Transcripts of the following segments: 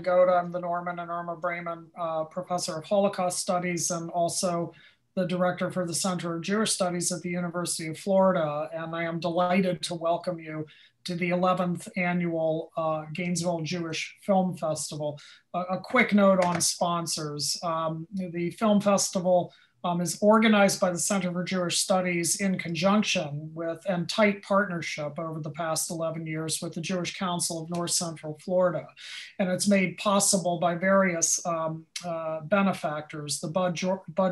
Goda. I'm the Norman and Irma Bremen Professor of Holocaust Studies and also the Director for the Center of Jewish Studies at the University of Florida. And I am delighted to welcome you to the 11th annual Gainesville Jewish Film Festival. A quick note on sponsors. The film festival is organized by the Center for Jewish Studies in conjunction with and tight partnership over the past 11 years with the Jewish Council of North Central Florida. And it's made possible by various benefactors, the Bud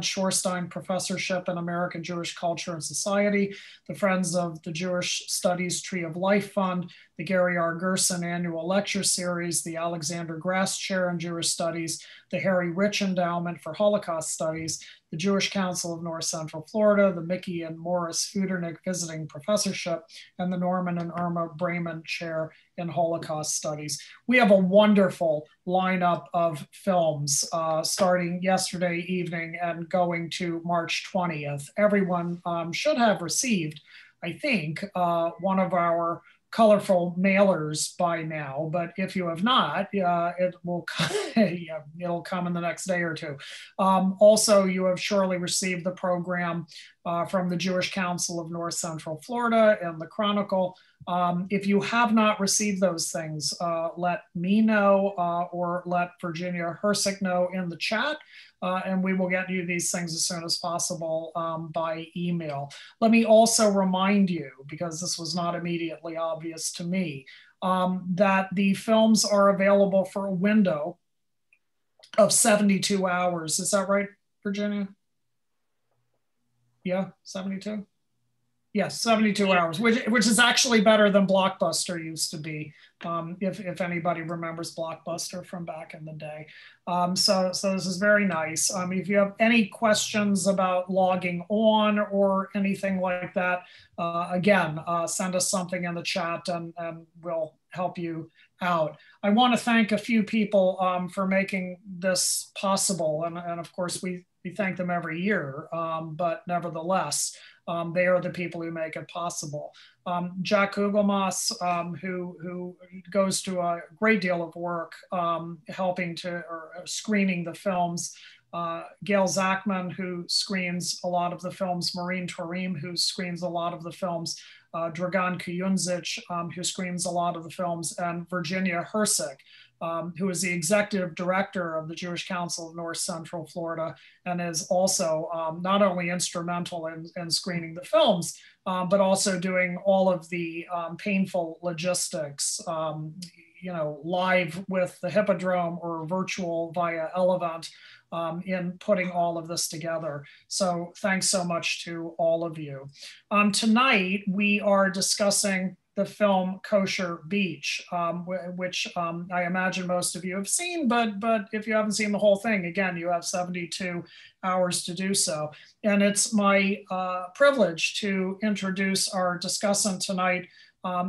Shorstein Professorship in American Jewish Culture and Society, the Friends of the Jewish Studies Tree of Life Fund, the Gary R. Gerson Annual Lecture Series, the Alexander Grass Chair in Jewish Studies, the Harry Rich Endowment for Holocaust Studies, the Jewish Council of North Central Florida, the Mickey and Morris Fudernick Visiting Professorship, and the Norman and Irma Bremen Chair in Holocaust Studies. We have a wonderful lineup of films starting yesterday evening and going to March 20th. Everyone should have received, I think, one of our colorful mailers by now, but if you have not, it will come, it'll come in the next day or two. Also, you have surely received the program from the Jewish Council of North Central Florida and the Chronicle. If you have not received those things, let me know or let Virginia Hersick know in the chat. And we will get you these things as soon as possible by email. Let me also remind you, because this was not immediately obvious to me, that the films are available for a window of 72 hours. Is that right, Virginia? Yeah, 72? Yes, 72 hours, which is actually better than Blockbuster used to be, if anybody remembers Blockbuster from back in the day. So this is very nice. If you have any questions about logging on or anything like that, again, send us something in the chat and we'll help you out. I want to thank a few people for making this possible. And of course, we thank them every year, but nevertheless, they are the people who make it possible. Jack Kugelmas, who goes to a great deal of work helping to, or screening the films. Gail Zachman, who screens a lot of the films. Maureen Torim, who screens a lot of the films. Dragan Kuyunzic, who screens a lot of the films. And Virginia Hersick, who is the executive director of the Jewish Council of North Central Florida and is also not only instrumental in screening the films, but also doing all of the painful logistics, live with the Hippodrome or virtual via Elevent in putting all of this together. So thanks so much to all of you. Tonight, we are discussing the film Kosher Beach, which I imagine most of you have seen, but if you haven't seen the whole thing, again, you have 72 hours to do so. And it's my privilege to introduce our discussant tonight,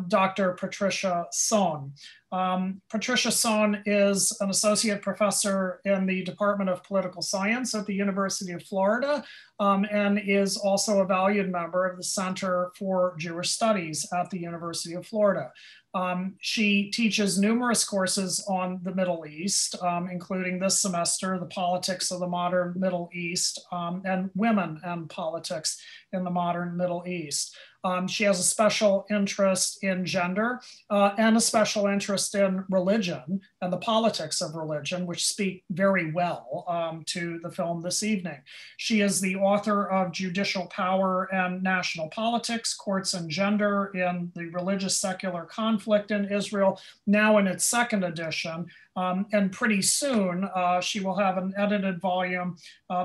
Dr. Patricia Sohn. Patricia Sohn is an associate professor in the Department of Political Science at the University of Florida and is also a valued member of the Center for Jewish Studies at the University of Florida. She teaches numerous courses on the Middle East, including this semester, the politics of the modern Middle East and women and politics in the modern Middle East. She has a special interest in gender and a special interest in religion and the politics of religion, which speak very well to the film this evening. She is the author of Judicial Power and National Politics, Courts and Gender in the Religious Secular Conflict in Israel, now in its second edition. And pretty soon, she will have an edited volume,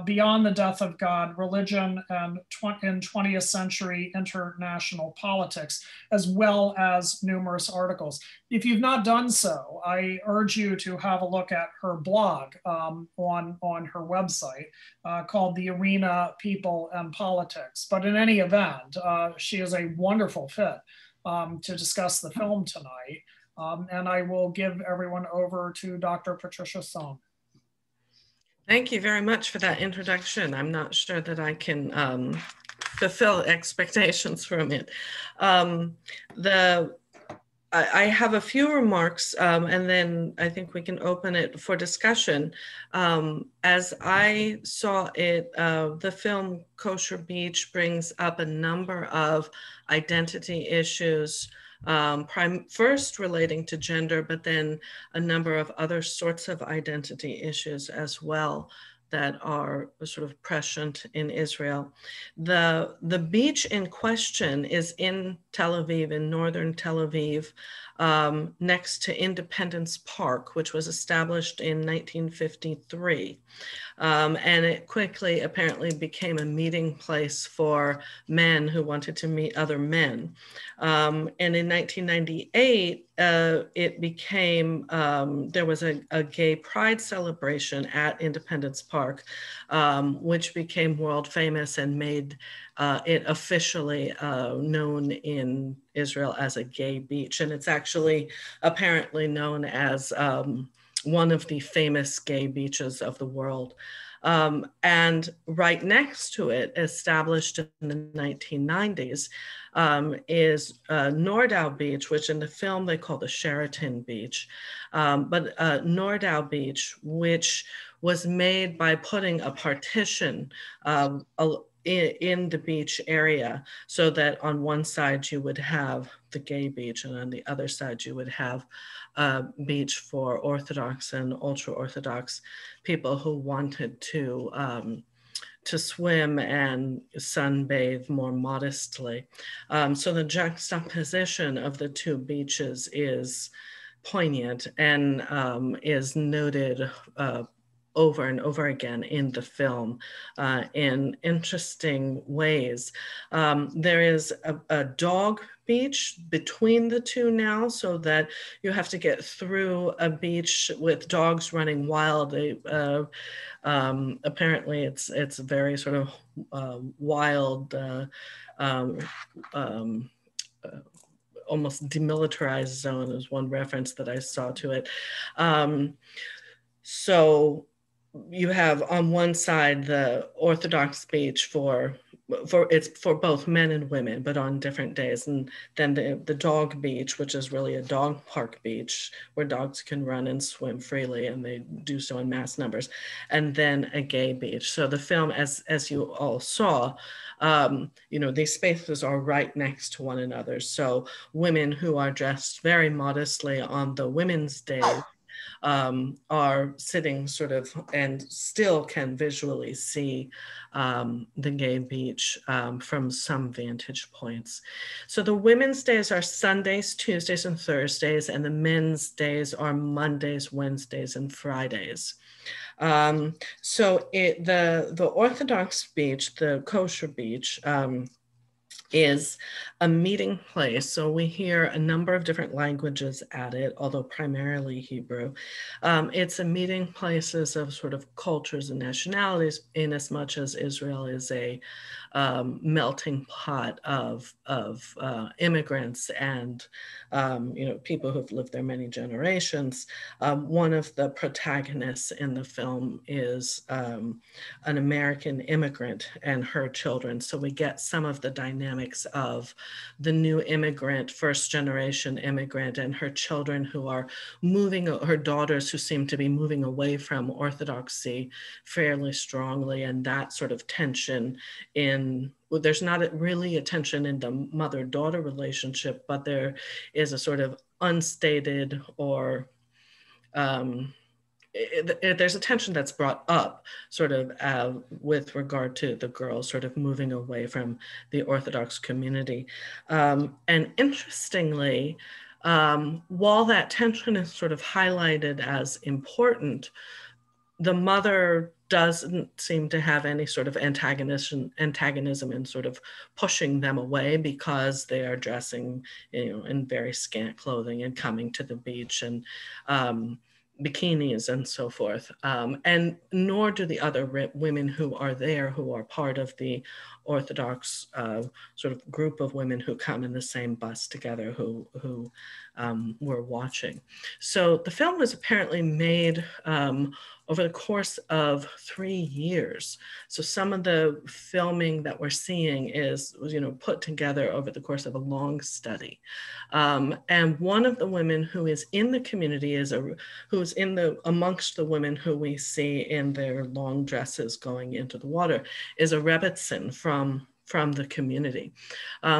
Beyond the Death of God, Religion and in 20th Century International Politics, as well as numerous articles. If you've not done so, I urge you to have a look at her blog on her website called The Arena, People and Politics. But in any event, she is a wonderful fit to discuss the film tonight. And I will give everyone over to Dr. Patricia Sohn. Thank you very much for that introduction. I'm not sure that I can fulfill expectations from it. I have a few remarks, and then I think we can open it for discussion. As I saw it, the film Kosher Beach brings up a number of identity issues, first relating to gender, but then a number of other sorts of identity issues as well that are sort of prescient in Israel. The beach in question is in Tel Aviv, in northern Tel Aviv, next to Independence Park, which was established in 1953. And it quickly apparently became a meeting place for men who wanted to meet other men. And in 1998, it became, there was a gay pride celebration at Independence Park, which became world famous and made it officially known in Israel as a gay beach. And it's actually apparently known as one of the famous gay beaches of the world. And right next to it, established in the 1990s, is Nordau Beach, which in the film they call the Sheraton Beach. But Nordau Beach, which was made by putting a partition in the beach area, so that on one side you would have the gay beach, and on the other side you would have a beach for Orthodox and ultra-Orthodox people who wanted to swim and sunbathe more modestly. So the juxtaposition of the two beaches is poignant and is noted over and over again in the film in interesting ways. There is a dog beach between the two now, so that you have to get through a beach with dogs running wild. Apparently it's very sort of wild, almost demilitarized zone is one reference that I saw to it. So you have on one side the Orthodox beach for both men and women, but on different days, and then the dog beach, which is really a dog park beach where dogs can run and swim freely, and they do so in mass numbers, and then a gay beach. So the film, as you all saw, these spaces are right next to one another. So women who are dressed very modestly on the Women's Day are sitting sort of and still can visually see the gay beach from some vantage points. So the women's days are Sundays, Tuesdays, and Thursdays, and the men's days are Mondays, Wednesdays, and Fridays. So the Orthodox beach, the kosher beach, is a meeting place. So we hear a number of different languages at it, although primarily Hebrew. It's a meeting places of sort of cultures and nationalities, in as much as Israel is a melting pot of immigrants and people who've lived there many generations. One of the protagonists in the film is an American immigrant and her children. So we get some of the dynamics of the new immigrant, first generation immigrant, and her children who are moving, her daughters who seem to be moving away from Orthodoxy fairly strongly, and that sort of tension there's not really a tension in the mother-daughter relationship, but there is a sort of unstated or there's a tension that's brought up sort of with regard to the girls sort of moving away from the Orthodox community. And interestingly, while that tension is sort of highlighted as important, the mother doesn't seem to have any sort of antagonism in sort of pushing them away because they are dressing, in very scant clothing and coming to the beach and bikinis and so forth. And nor do the other women who are there, who are part of the Orthodox sort of group of women who come in the same bus together, who were watching. So the film was apparently made over the course of 3 years. So some of the filming that we're seeing is, put together over the course of a long study. And one of the women who is in the community who's amongst the women who we see in their long dresses going into the water is a Rebbetzin from the community.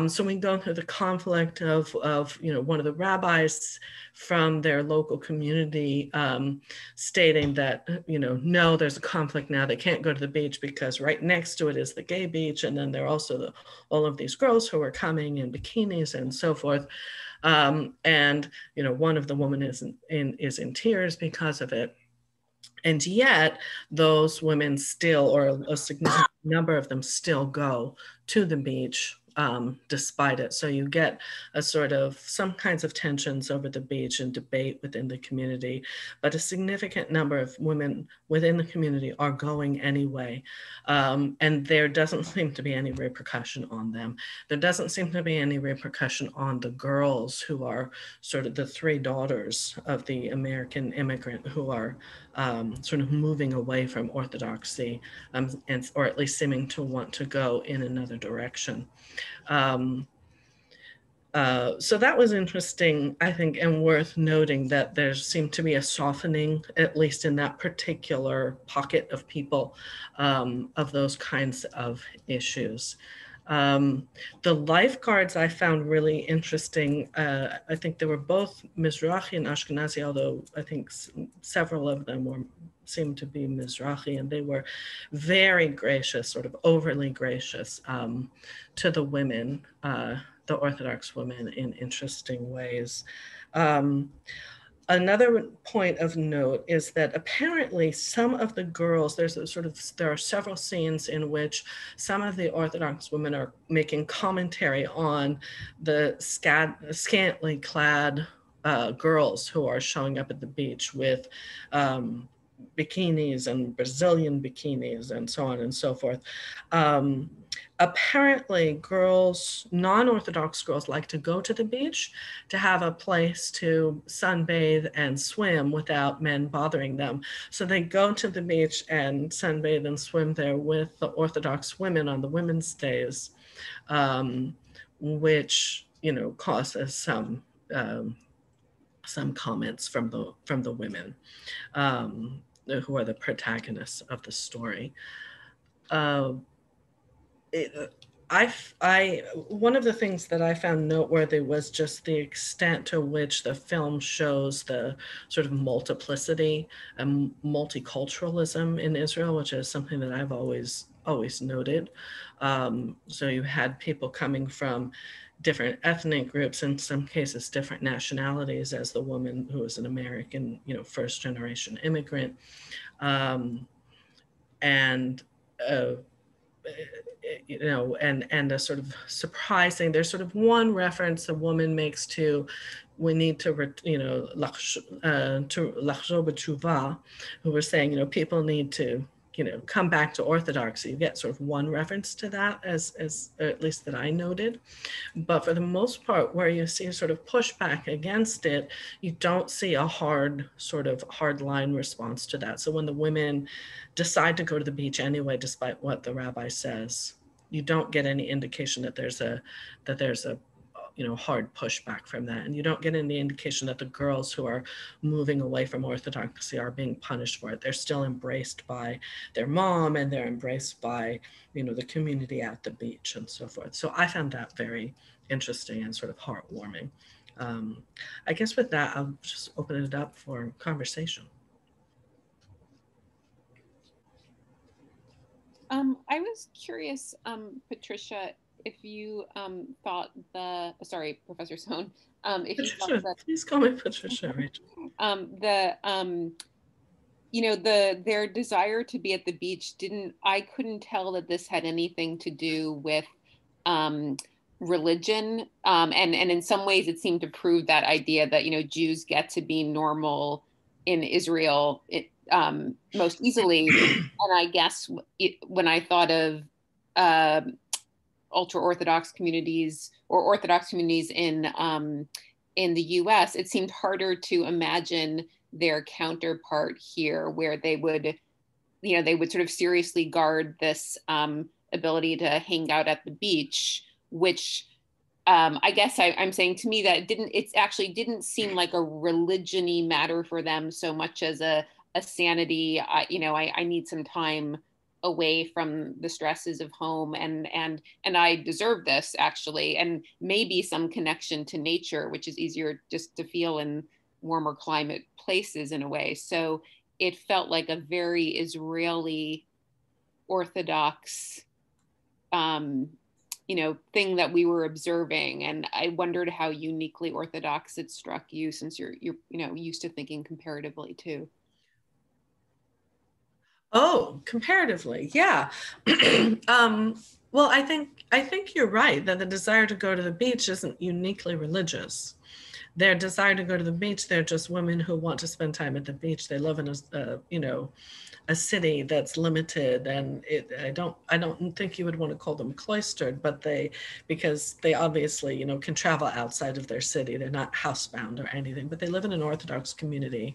So we go through the conflict of one of the rabbis from their local community stating that, no, there's a conflict now. They can't go to the beach because right next to it is the gay beach. And then there are also all of these girls who are coming in bikinis and so forth. And, one of the women is in tears because of it. And yet those women still, or a significant number of them still go to the beach despite it. So you get a sort of some kinds of tensions over the beach and debate within the community, but a significant number of women within the community are going anyway. And there doesn't seem to be any repercussion on them. There doesn't seem to be any repercussion on the girls who are sort of the 3 daughters of the American immigrant who are sort of moving away from Orthodoxy, or at least seeming to want to go in another direction. So that was interesting, I think, and worth noting that there seemed to be a softening, at least in that particular pocket of people, of those kinds of issues. The lifeguards I found really interesting. I think they were both Mizrahi and Ashkenazi, although I think several of them seemed to be Mizrahi, and they were very gracious, sort of overly gracious to the women, the Orthodox women, in interesting ways. Another point of note is that apparently some of the girls, there are several scenes in which some of the Orthodox women are making commentary on the scantily clad girls who are showing up at the beach with bikinis and Brazilian bikinis and so on and so forth. Apparently non-Orthodox girls like to go to the beach to have a place to sunbathe and swim without men bothering them. So they go to the beach and sunbathe and swim there with the Orthodox women on the women's days, which, causes some comments from the women who are the protagonists of the story. One of the things that I found noteworthy was just the extent to which the film shows the sort of multiplicity and multiculturalism in Israel, which is something that I've always noted. So you had people coming from different ethnic groups, in some cases different nationalities, as the woman who was an American, first generation immigrant. And a sort of surprising, there's sort of one reference a woman makes to, we need to, to lachzor b'tshuva, who were saying, people need to, come back to Orthodoxy. You get sort of one reference to that, as at least that I noted. But for the most part, where you see sort of pushback against it, you don't see a hard line response to that. So when the women decide to go to the beach anyway, despite what the rabbi says, you don't get any indication that there's a hard pushback from that. And you don't get any indication that the girls who are moving away from Orthodoxy are being punished for it. They're still embraced by their mom, and they're embraced by, the community at the beach and so forth. So I found that very interesting and sort of heartwarming. I guess with that, I'll just open it up for conversation. I was curious, Patricia, if you thought Professor Sohn, if Patricia, you thought that, please call me Patricia, Rachel. Their desire to be at the beach I couldn't tell that this had anything to do with religion, and in some ways it seemed to prove that idea that Jews get to be normal in Israel most easily. And I guess when I thought of ultra-Orthodox communities or Orthodox communities in in the US, it seemed harder to imagine their counterpart here, where they would, they would sort of seriously guard this ability to hang out at the beach, which I guess I'm saying, to me, that it actually didn't seem like a religion-y matter for them so much as a sanity. I need some time away from the stresses of home, and I deserve this, actually, and maybe some connection to nature, which is easier just to feel in warmer climate places in a way. So it felt like a very Israeli Orthodox thing that we were observing. And I wondered how uniquely Orthodox it struck you, since you're used to thinking comparatively too. Oh, comparatively, yeah. Well, I think you're right that the desire to go to the beach isn't uniquely religious. Their desire to go to the beach, they're just women who want to spend time at the beach. They live in a city that's limited, and I don't think you would want to call them cloistered, but because they obviously, can travel outside of their city. They're not housebound or anything, but they live in an Orthodox community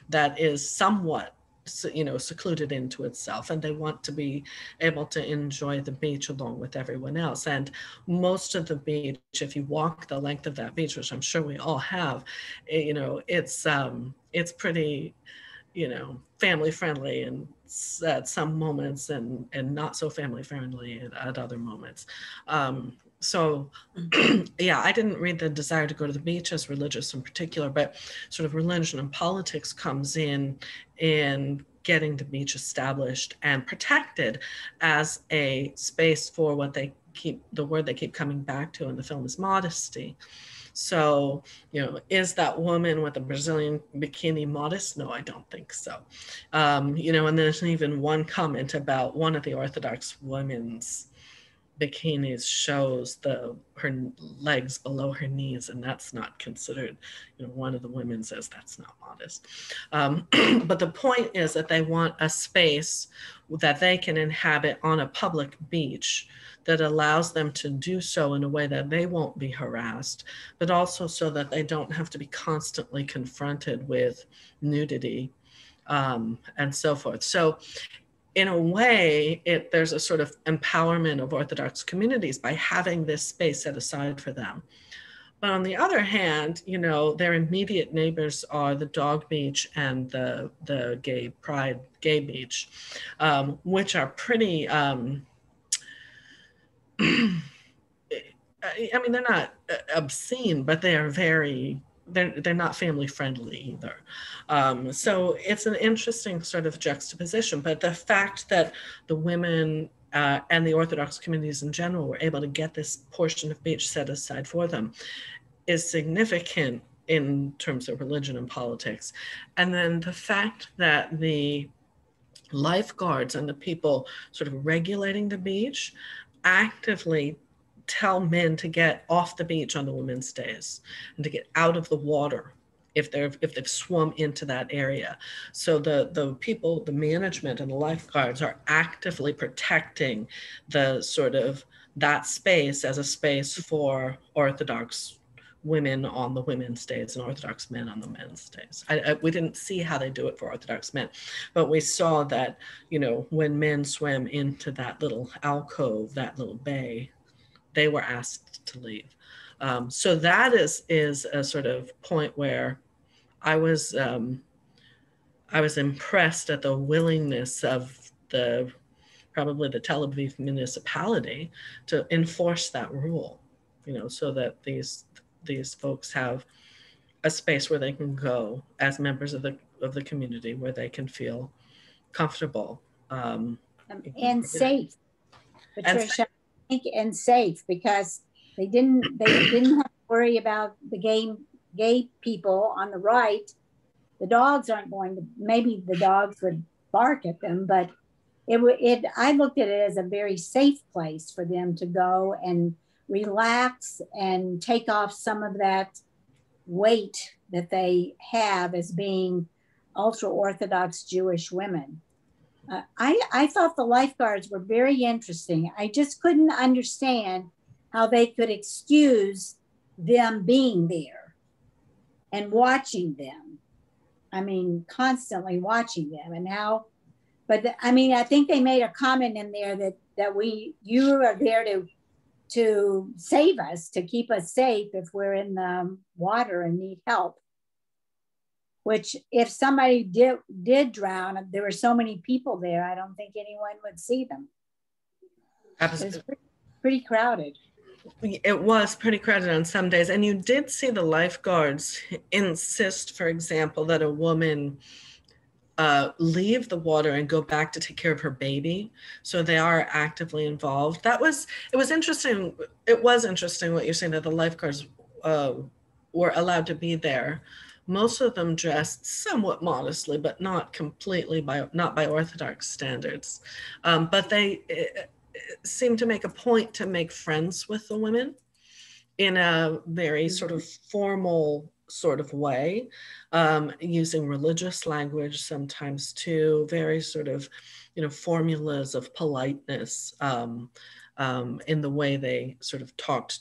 that is somewhat secluded into itself, and they want to be able to enjoy the beach along with everyone else. And most of the beach, if you walk the length of that beach, which I'm sure we all have, it's pretty, family friendly and at some moments, and not so family friendly at other moments. So yeah, I didn't read the desire to go to the beach as religious in particular, but sort of religion and politics comes in getting the beach established and protected as a space for the word they keep coming back to in the film is modesty. So, is that woman with a Brazilian bikini modest? No, I don't think so. And there's even one comment about one of the Orthodox women's bikinis shows her legs below her knees, and that's not considered, one of the women says that's not modest. But the point is that they want a space that they can inhabit on a public beach that allows them to do so in a way that they won't be harassed, but also so that they don't have to be constantly confronted with nudity and so forth. So in a way, there's a sort of empowerment of Orthodox communities by having this space set aside for them. But on the other hand, their immediate neighbors are the Dog Beach and the Gay Pride Gay Beach, which are pretty, they're not obscene, but they are they're not family friendly either. So it's an interesting sort of juxtaposition, but the fact that the women and the Orthodox communities in general were able to get this portion of beach set aside for them is significant in terms of religion and politics. And then the fact that the lifeguards and the people sort of regulating the beach actively tell men to get off the beach on the women's days and to get out of the water if they've swum into that area. So the people, the management and the lifeguards are actively protecting that space as a space for Orthodox women on the women's days and Orthodox men on the men's days. We didn't see how they do it for Orthodox men, but we saw that, when men swam into that little alcove, that little bay, they were asked to leave. So that is a sort of point where I was impressed at the willingness of probably the Tel Aviv municipality to enforce that rule, so that these folks have a space where they can go as members of the community, where they can feel comfortable and safe. Patricia, and safe, because they didn't have to worry about the gay people on the right. The dogs aren't going to, maybe the dogs would bark at them, but I looked at it as a very safe place for them to go and relax and take off some of that weight that they have as being ultra-Orthodox Jewish women. I thought the lifeguards were very interesting. I just couldn't understand how they could excuse them being there. and watching them. I mean, constantly watching them and how, but I mean, I think they made a comment in there that you are there to save us, to keep us safe if we're in the water and need help. Which, if somebody did drown, there were so many people there, I don't think anyone would see them. Absolutely. It was pretty crowded. It was pretty crowded on some days. And you did see the lifeguards insist, for example, that a woman leave the water and go back to take care of her baby. So they are actively involved. It was interesting. It was interesting what you're saying, that the lifeguards were allowed to be there. Most of them dressed somewhat modestly, but not completely not by Orthodox standards. But they seemed to make a point to make friends with the women in a very sort of formal sort of way, using religious language sometimes too, very sort of, formulas of politeness in the way they sort of talked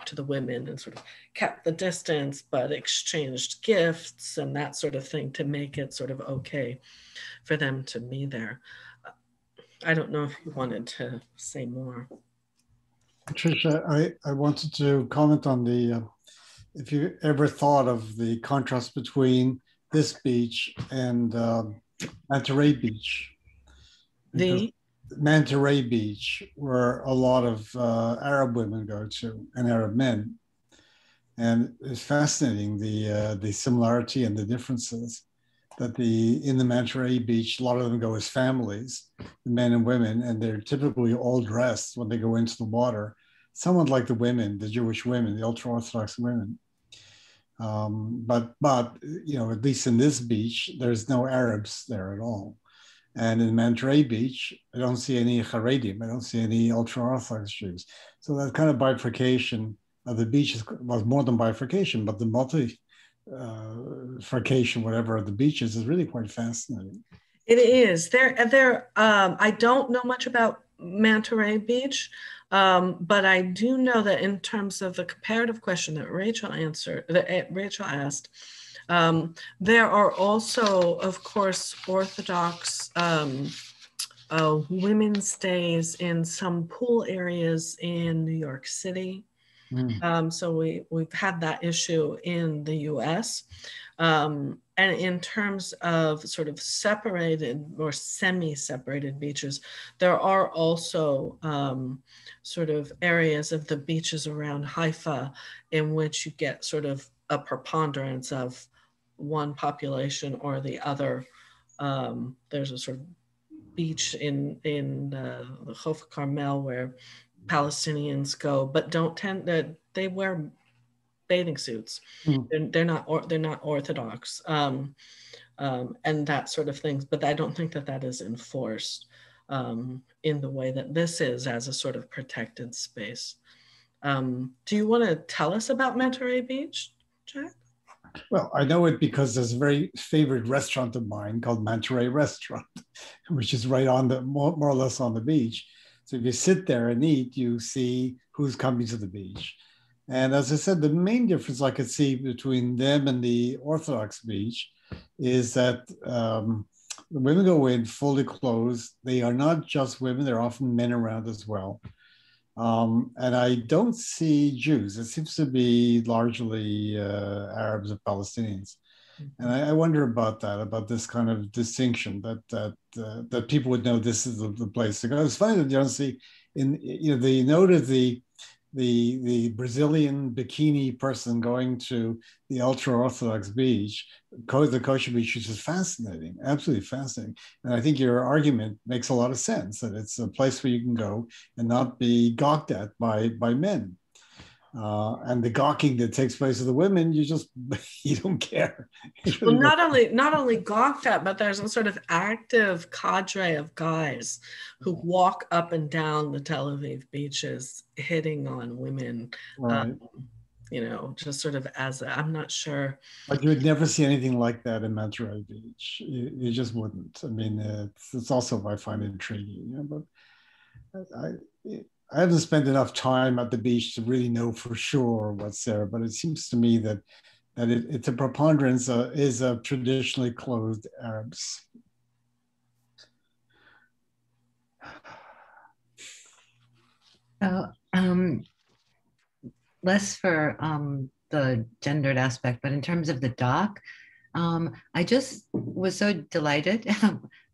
to the women and sort of kept the distance, but exchanged gifts and that sort of thing to make it sort of okay for them to be there. I don't know if you wanted to say more. Patricia, I wanted to comment on if you ever thought of the contrast between this beach and Manta Ray Beach. The Manta Ray Beach, where a lot of Arab women go to and Arab men. And it's fascinating, the similarity and the differences, that in the Manta Ray Beach, a lot of them go as families, men and women, and they're typically all dressed when they go into the water, somewhat like the women, the Jewish women, the ultra-Orthodox women. But at least in this beach, there's no Arabs there at all. And in Manta Ray Beach, I don't see any Haredim, I don't see any ultra-Orthodox Jews. So that kind of bifurcation of the beach was more than bifurcation, but the multi-frication, whatever, of the beaches is really quite fascinating. It is. I don't know much about Manta Ray Beach, but I do know that in terms of the comparative question that Rachel asked, there are also, of course, Orthodox women's days in some pool areas in New York City. So we've had that issue in the US. And in terms of sort of separated or semi-separated beaches, there are also sort of areas of the beaches around Haifa in which you get sort of a preponderance of one population or the other. There's a sort of beach in the Chof Carmel where Palestinians go, but they wear bathing suits. They're not Orthodox, and that sort of things. But I don't think that is enforced in the way that this is, as a sort of protected space. Do you want to tell us about Manta Ray Beach, Jack? Well, I know it because there's a very favorite restaurant of mine called Manta Ray Restaurant, which is right on more or less on the beach. So if you sit there and eat, you see who's coming to the beach. And as I said, the main difference I could see between them and the Orthodox beach is that the women go in fully clothed. They are not just women, there are often men around as well. And I don't see Jews. It seems to be largely Arabs and Palestinians. And I wonder about that, about this kind of distinction that people would know this is the place to go. It's funny that you don't see the note of the Brazilian bikini person going to the ultra-Orthodox beach, the kosher beach, which is fascinating, absolutely fascinating. And I think your argument makes a lot of sense, that it's a place where you can go and not be gawked at by men. And the gawking that takes place with the women, you don't care. Well, not only gawked at, but there's a sort of active cadre of guys who walk up and down the Tel Aviv beaches, hitting on women. Right. Just sort of I'm not sure. But you would never see anything like that in Manta Ray Beach. You just wouldn't. I mean, it's also, I find, intriguing. But I haven't spent enough time at the beach to really know for sure what's there, but it seems to me that that it's a preponderance is of traditionally clothed Arabs. So, less for the gendered aspect, but in terms of the doc, I just was so delighted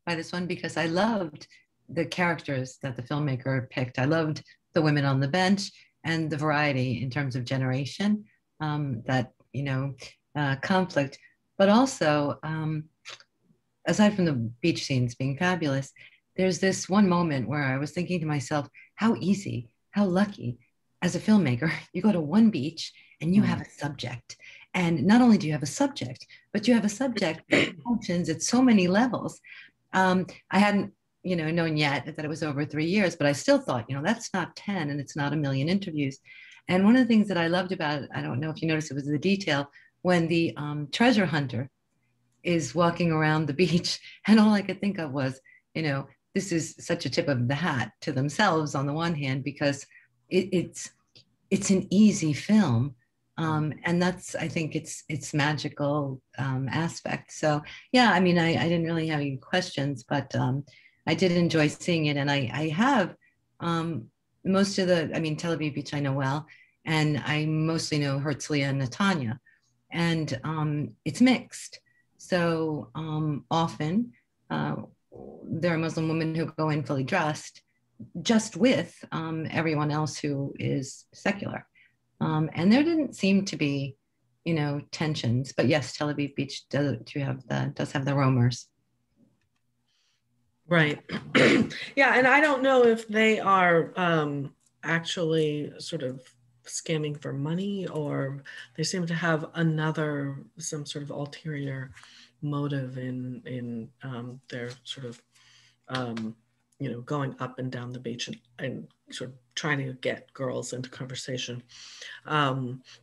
by this one because I loved the characters that the filmmaker picked. I loved the women on the bench and the variety in terms of generation, that, you know, conflict, but also, aside from the beach scenes being fabulous, there's this one moment where I was thinking to myself, how easy, how lucky as a filmmaker, you go to one beach and you have a subject. And not only do you have a subject, but you have a subject that functions at so many levels. I hadn't, you know, known yet that it was over 3 years, but I still thought, you know, that's not 10 and it's not a million interviews. And one of the things that I loved about it, I don't know if you noticed, it was the detail when the treasure hunter is walking around the beach, and all I could think of was, you know, this is such a tip of the hat to themselves on the one hand, because it's an easy film, and that's, I think, it's magical aspect. So yeah, I mean, I didn't really have any questions, but I did enjoy seeing it, and I have most of the, I mean, Tel Aviv Beach I know well, and I mostly know Herzliya and Netanya, and it's mixed. So often there are Muslim women who go in fully dressed, just with everyone else who is secular. And there didn't seem to be, you know, tensions. But yes, Tel Aviv Beach does have the roamers. Right. Yeah, and I don't know if they are actually sort of scamming for money, or they seem to have some sort of ulterior motive in their sort of you know, going up and down the beach and sort of trying to get girls into conversation.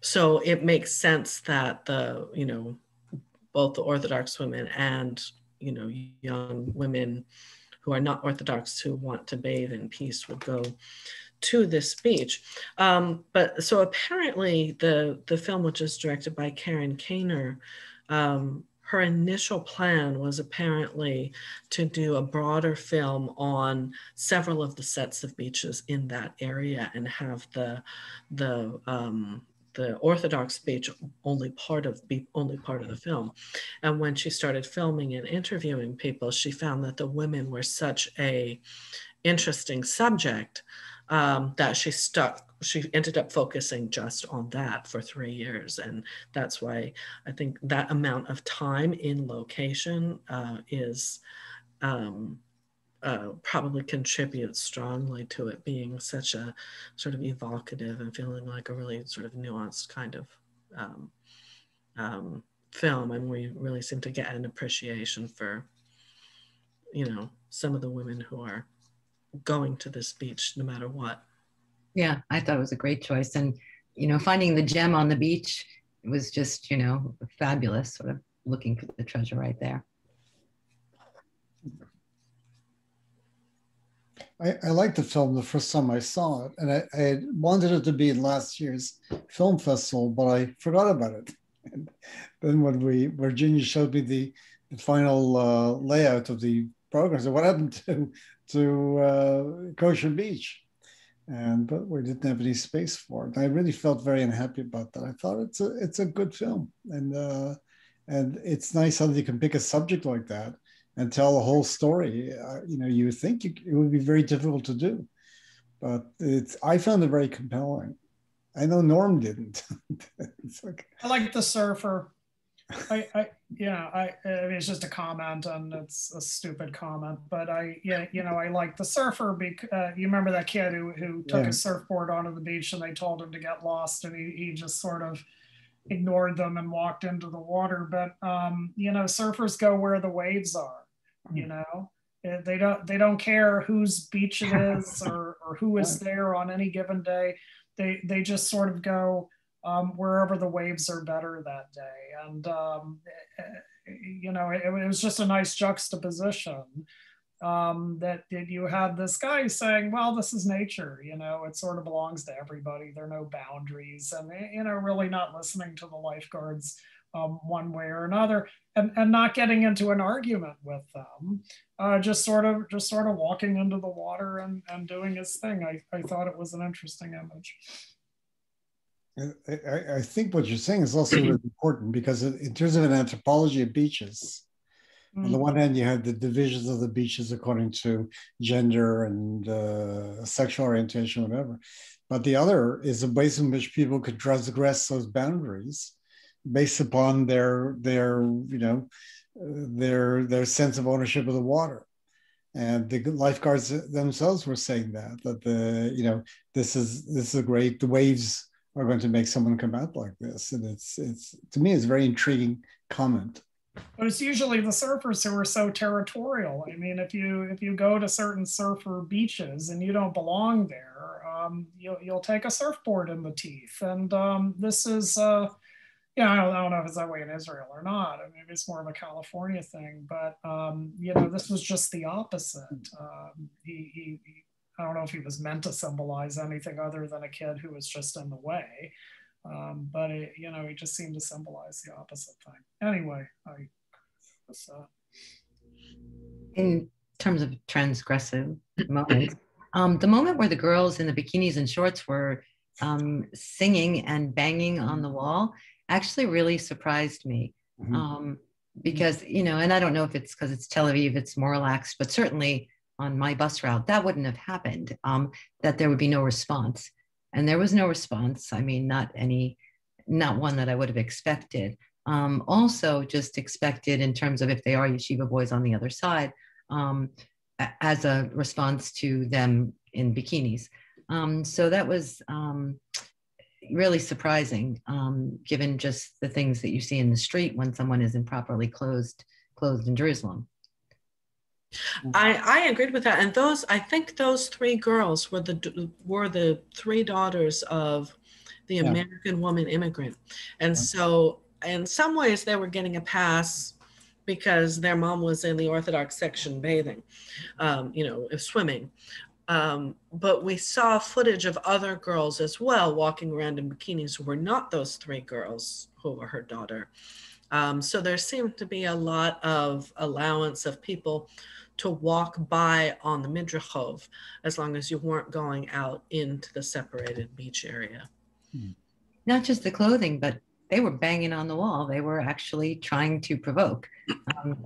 So it makes sense that the, you know, both the Orthodox women and, you know, young women who are not Orthodox who want to bathe in peace would go to this beach. But so apparently the film, which is directed by Karen Kainer, her initial plan was apparently to do a broader film on several of the sets of beaches in that area and have the Orthodox beach only part of the film. And when she started filming and interviewing people, she found that the women were such a interesting subject that she ended up focusing just on that for 3 years. And that's why I think that amount of time in location is probably contributes strongly to it being such a sort of evocative and feeling like a really sort of nuanced kind of film. And we really seem to get an appreciation for, you know, some of the women who are going to this beach no matter what. Yeah, I thought it was a great choice. And, you know, finding the gem on the beach was just, you know, fabulous, sort of looking for the treasure right there. I liked the film the first time I saw it, and I wanted it to be in last year's film festival, but I forgot about it. And then when Virginia showed me the final layout of the program, I said, "What happened to Kosher Beach?" But we didn't have any space for it. I really felt very unhappy about that. I thought it's a good film, and it's nice how you can pick a subject like that and tell the whole story. You know, you would think it would be very difficult to do, but I found it very compelling. I know Norm didn't. It's like, I like the surfer. I mean, it's just a comment, and it's a stupid comment, but I like the surfer because you remember that kid who took his surfboard onto the beach and they told him to get lost, and he just sort of ignored them and walked into the water. But you know, surfers go where the waves are. You know, they don't care whose beach it is or who is there on any given day. They just sort of go wherever the waves are better that day. And you know, it was just a nice juxtaposition that you had this guy saying, well, this is nature, you know, it sort of belongs to everybody. There are no boundaries, and, you know, really not listening to the lifeguards one way or another, and not getting into an argument with them, just sort of walking into the water and doing his thing. I thought it was an interesting image. I think what you're saying is also really important, because in terms of an anthropology of beaches, on the one hand, you had the divisions of the beaches according to gender and sexual orientation, whatever. But the other is the ways in which people could transgress those boundaries based upon their sense of ownership of the water. And the lifeguards themselves were saying that this is great. The waves are going to make someone come out like this, and it's to me it's a very intriguing comment. But it's usually the surfers who are so territorial. I mean, if you go to certain surfer beaches and you don't belong there, you'll take a surfboard in the teeth. And this is, yeah, I don't know if it's that way in Israel or not. I mean, it's more of a California thing. But you know, this was just the opposite. I don't know if he was meant to symbolize anything other than a kid who was just in the way. But you know, he just seemed to symbolize the opposite thing. Anyway, in terms of transgressive moments, the moment where the girls in the bikinis and shorts were singing and banging on the wall actually really surprised me. Because, you know, and I don't know if it's because it's Tel Aviv, it's more relaxed, but certainly on my bus route, that wouldn't have happened, that there would be no response. And there was no response. I mean, not one that I would have expected. Also just expected in terms of if they are yeshiva boys on the other side, as a response to them in bikinis. So that was really surprising, given just the things that you see in the street when someone is improperly clothed in Jerusalem. I agreed with that, and I think those three girls were the three daughters of the American woman immigrant, and so in some ways they were getting a pass because their mom was in the Orthodox section bathing, you know, swimming. But we saw footage of other girls as well walking around in bikinis who were not those three girls who were her daughter. So there seemed to be a lot of allowance of people to walk by on the Midrachov, as long as you weren't going out into the separated beach area. Not just the clothing, but they were banging on the wall. They were actually trying to provoke,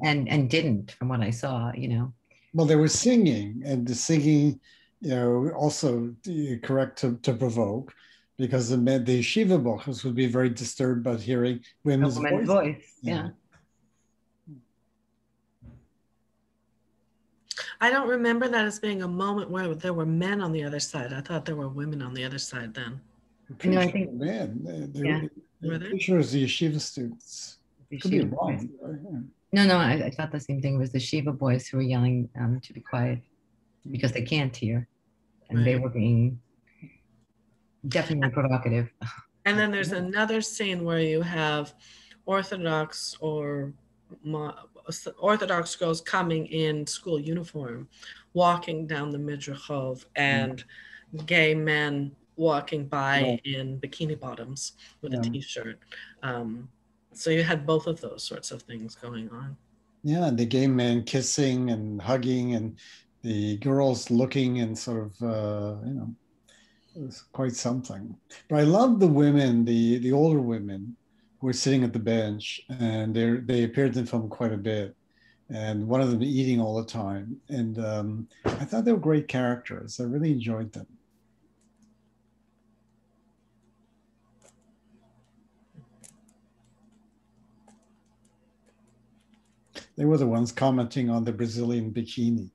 and didn't, from what I saw, you know. Well, they were singing, and the singing, you know, also correct to provoke, because the yeshiva bochers would be very disturbed by hearing women's voice. Yeah. I don't remember that as being a moment where there were men on the other side. I thought there were women on the other side then. I think men. Were they? Pretty sure it was the yeshiva students. Could be wrong. No, I thought the same thing. It was the Shiva boys who were yelling to be quiet because they can't hear, and they were being definitely provocative. And then there's another scene where you have Orthodox girls coming in school uniform, walking down the Midrachov, and gay men walking by in bikini bottoms with a t-shirt. So you had both of those sorts of things going on. Yeah, the gay men kissing and hugging, and the girls looking, and sort of, you know, it was quite something. But I love the women, the older women who were sitting at the bench, and they appeared in the film quite a bit. And one of them eating all the time. And I thought they were great characters. I really enjoyed them. They were the ones commenting on the Brazilian bikini.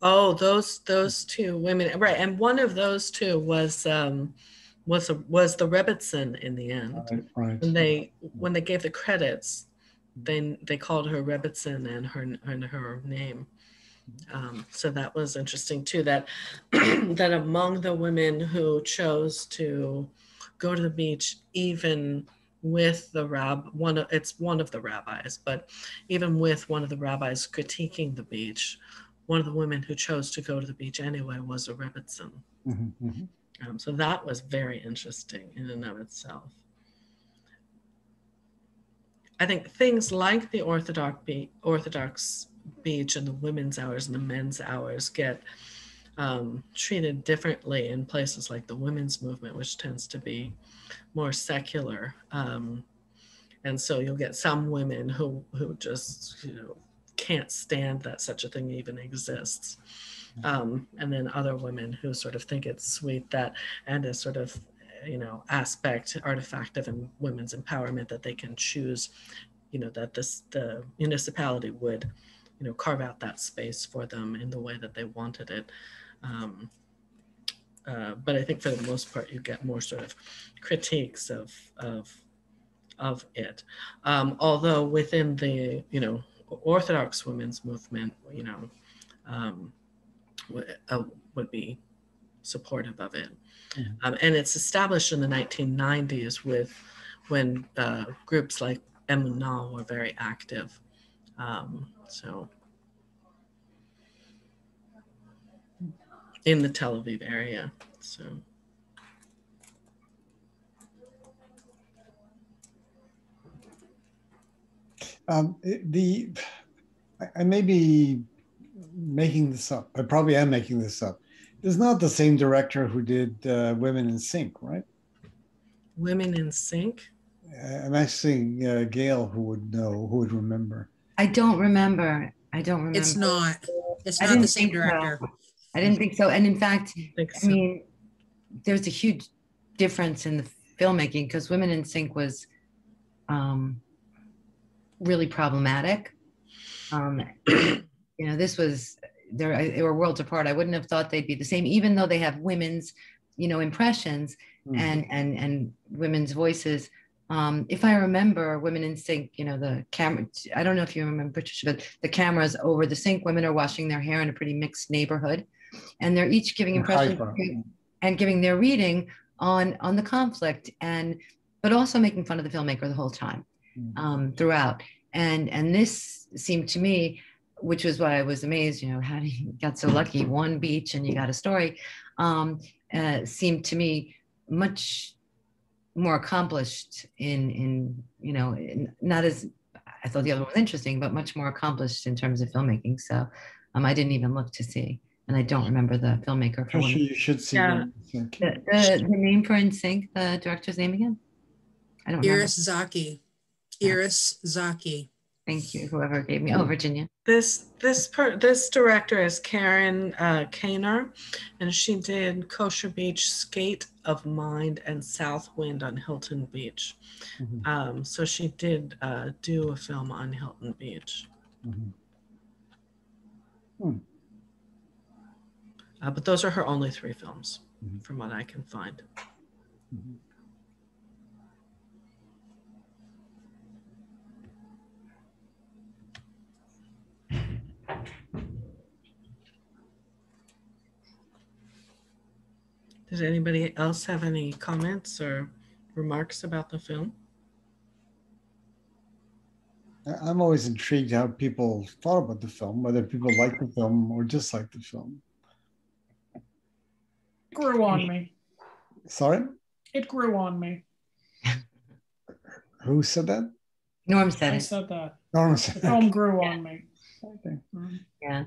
Oh, those two women, right? And one of those two was the Rebbitzin in the end. Right. When they gave the credits, then they called her Rebbitzin and her name. So that was interesting too. That that among the women who chose to go to the beach, even with the it's one of the rabbis, but even with one of the rabbis critiquing the beach, one of the women who chose to go to the beach anyway was a Rebbitzin. So that was very interesting in and of itself. I think things like the Orthodox beach and the women's hours and the men's hours get treated differently in places like the women's movement, which tends to be more secular. And so you'll get some women who just, can't stand that such a thing even exists. And then other women who sort of think it's sweet that, and a sort of, artifact of women's empowerment that they can choose, that the municipality would, carve out that space for them in the way that they wanted it. But I think for the most part, you get more sort of critiques of it. Although within the, Orthodox women's movement, would be supportive of it. And it's established in the 1990s when groups like Emunah were very active. So in the Tel Aviv area. So. I may be making this up. I probably am making this up. It's not the same director who did Women in Sync, right? Women in Sync? I'm asking Gail, who would know, who would remember. I don't remember. It's not the same director. So. I didn't think so. And in fact, I mean, there's a huge difference in the filmmaking because Women in Sync was really problematic. This was, they were worlds apart. I wouldn't have thought they'd be the same, even though they have women's, impressions and women's voices. If I remember Women in Sync, the camera, I don't know if you remember, Patricia, but the cameras over the sink, women are washing their hair in a pretty mixed neighborhood. And they're each giving impressions and giving their reading on the conflict, but also making fun of the filmmaker the whole time throughout. And this seemed to me, which was why I was amazed, how he got so lucky, one beach and you got a story, seemed to me much more accomplished in not as, I thought the other one was interesting, but much more accomplished in terms of filmmaking. So I didn't even look to see. And I don't remember the filmmaker. For you should see. Yeah. The name for In Sync, the director's name again? I don't remember. Iris Zaki. Iris Zaki. Thank you, whoever gave me. Virginia. This director is Karen Kaner, and she did Kosher Beach, Skate of Mind, and South Wind on Hilton Beach. So she did do a film on Hilton Beach. But those are her only 3 films, from what I can find. Does anybody else have any comments or remarks about the film? I'm always intrigued how people thought about the film, whether people liked the film or disliked the film. It grew on me. Sorry? It grew on me. Who said that? Norm said I it. said that. Norm said the film grew on me. Okay. Yeah.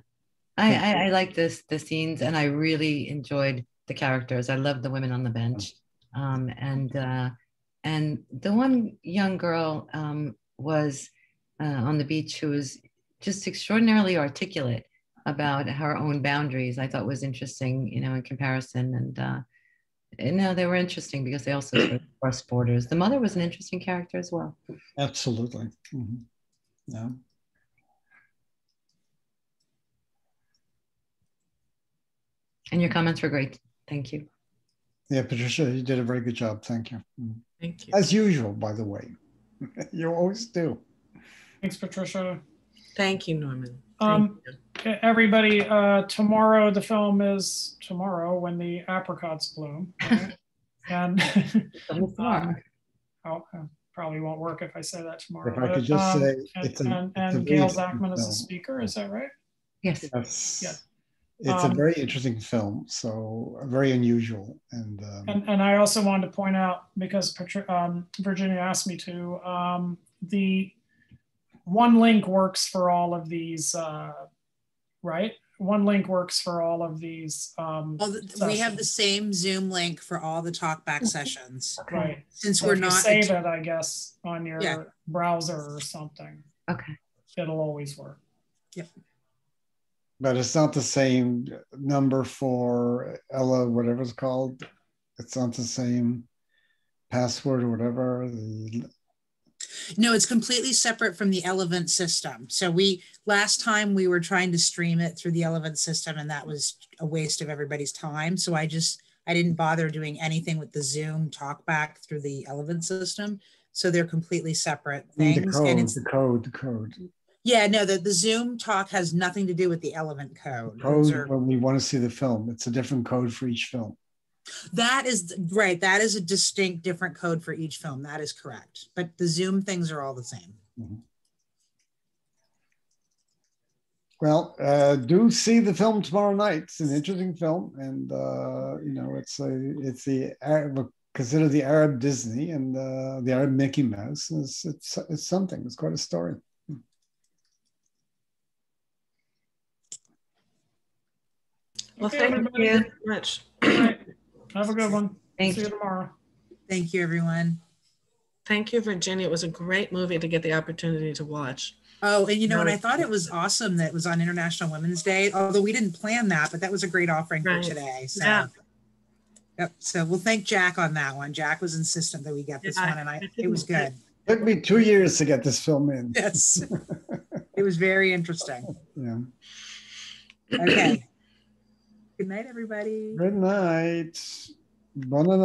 I like the scenes, and I really enjoyed the characters. I loved the women on the bench. And the one young girl was on the beach who was just extraordinarily articulate about her own boundaries. I thought was interesting, in comparison. And they were interesting because they also sort of crossed borders. The mother was an interesting character as well. Absolutely. Yeah. And your comments were great. Thank you. Yeah, Patricia, you did a very good job. Thank you. Thank you. As usual, by the way. You always do. Thanks, Patricia. Thank you, Norman. Everybody, tomorrow, the film is tomorrow when the apricots bloom. Right? And probably won't work if I say that tomorrow. If I could just say, and Gail Zachman is a speaker, is that right? Yes. Yes. Yeah. It's a very interesting film, so very unusual. And I also wanted to point out, because Virginia asked me to, the one link works for all of these, right? One link works for all of these. We have the same Zoom link for all the talkback sessions. Okay. Right. Since So we're if you not save it, I guess, on your Yeah. browser or something, Okay. it'll always work. Yep. But it's not the same number for Ella, whatever it's called. It's not the same password or whatever. No, it's completely separate from the Elevent system. So last time we were trying to stream it through the Elevent system, and that was a waste of everybody's time. So I didn't bother doing anything with the Zoom talkback through the Elevent system. So they're completely separate things. The code. Yeah, no, the Zoom talk has nothing to do with the Elevent code. When we want to see the film, it's a different code for each film. That is right. That is a distinct, different code for each film. That is correct. But the Zoom things are all the same. Mm-hmm. Well, do see the film tomorrow night. It's an interesting film, and it's the Arab, considered the Arab Disney and the Arab Mickey Mouse. It's something. It's quite a story. Well, thank you very much. Right. Have a good one. Thank See you you. tomorrow. Thank you, everyone. Thank you, Virginia. It was a great movie to get the opportunity to watch. Oh, and and I thought it was awesome that it was on International Women's Day, although we didn't plan that, but that was a great offering for today. So, yeah. Yep. So we'll thank Jack on that one. Jack was insistent that we get this one, and it was good. It took me 2 years to get this film in. Yes. It was very interesting. Yeah. Okay. Good night, everybody. Good night. Bonne